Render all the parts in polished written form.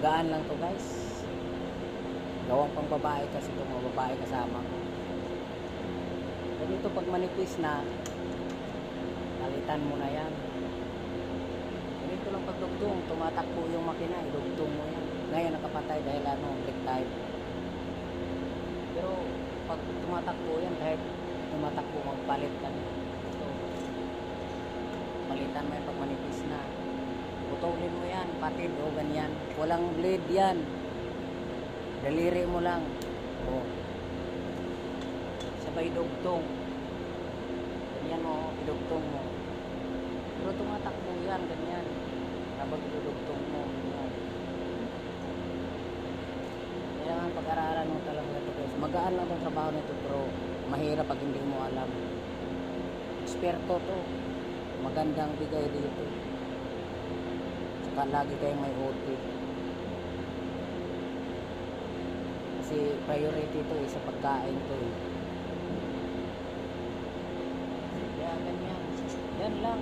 Magaan lang to guys. Gawang pang babae kasi ito, mga babae kasama ko. Ganito pag manipis na, palitan mo na yan. Ganito lang pagdugtong, tumatakbo yung makina, idugtong mo yan. Ngayon nakapatay dahil break time. Pero pag tumatakbo yan, kahit tumatakbo, magpalit ka na. So, palitan mo yan pag manipis na. Putulin mo yan, patid o ganyan. Walang blade yan. Daliri mo lang. O. Sabay dugtong. Ganyan mo, idugtong mo. Pero tumatakbo yan, ganyan. Kapag idugtong mo, ganyan. Kailangan pag-aralan mo talaga ito guys. Magaan lang itong trabaho nito pero mahirap pag hindi mo alam. Eksperto to. Magandang bigay dito. Saka lagi kayong may OT. Kasi priority ito sa pagkain to Kaya ganyan. Yan lang.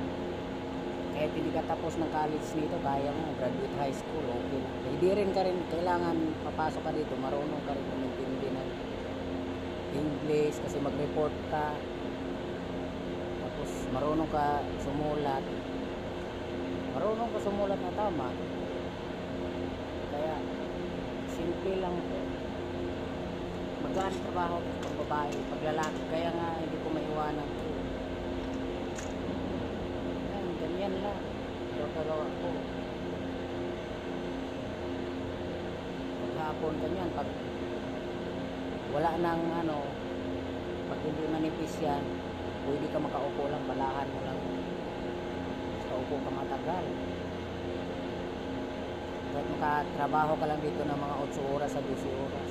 Kahit hindi ka tapos ng college nito, kaya mo graduate high school, okay na. Hindi rin ka rin kailangan papasok ka dito, marunong ka rin umintindi ng English kasi mag-report ka. Tapos marunong ka sumulat. Marunong ka sumulat na tama. Kaya simple lang po. Magaan trabaho pag babae, pag lalaki. Kaya nga hindi ko maiwanan ko. Yan, ganyan lang. Gagawa ko. Maghapon ganyan. Pag wala nang pag hindi manipis yan, pwede ka makaupo lang, balahan mo lang. Makaupo ka matagal. Kahit makatrabaho ka lang dito ng mga 8 oras sa 12 oras.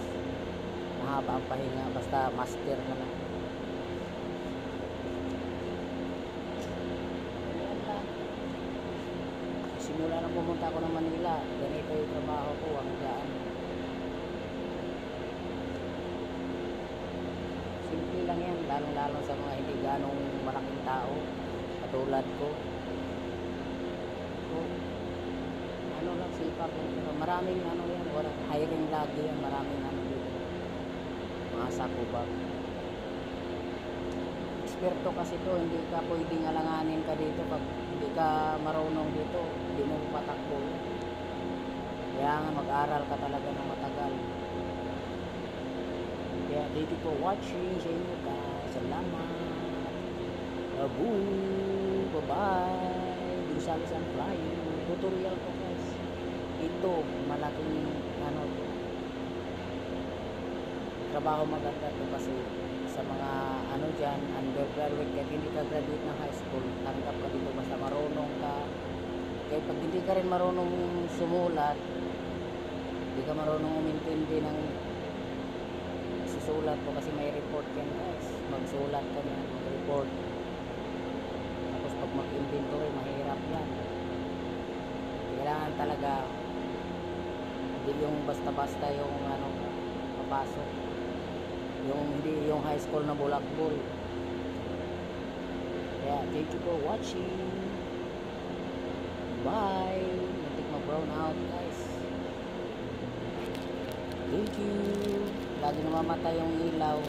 Mahaba ang pahinga, basta master ka na. Ganyan lang. Simula nang pumunta ako ng Manila, ganito yung trabaho ko, hanggang simple lang yan, lalong-lalo sa mga hindi ganong malaking tao katulad ko. So, lang sipag pero maraming yan, walang hiring lagi yan, maraming dito. Mga sakubag. Eksperto kasi to, hindi ka pwedeng alanganin ka dito pag hindi ka marunong dito, hindi mo patakbo. Kaya nga mag-aral ka talaga ng matagal. Kaya thank you for watching sa inyo guys. Salamat. Bye-bye. Gonzales and Flying. Tutorial ko guys. Ito, malaking trabaho maganda to kasi sa mga dyan, undergraduate, kahit hindi ka graduate ng high school, tanggap ka dito basta marunong ka. Kahit pag hindi ka rin marunong sumulat, hindi ka marunong umintindi ng susulat ko kasi may report yan guys. Magsulat ka na, mag-report. Tapos pag mag-inventory, mahirap yan. Kailangan talaga hindi yung basta-basta yung papasok. Hindi yung high school na bulakbol. Kaya thank you for watching. Bye. Muntik ma-brown out guys. Thank you. Lagi namamatay yung ilaw.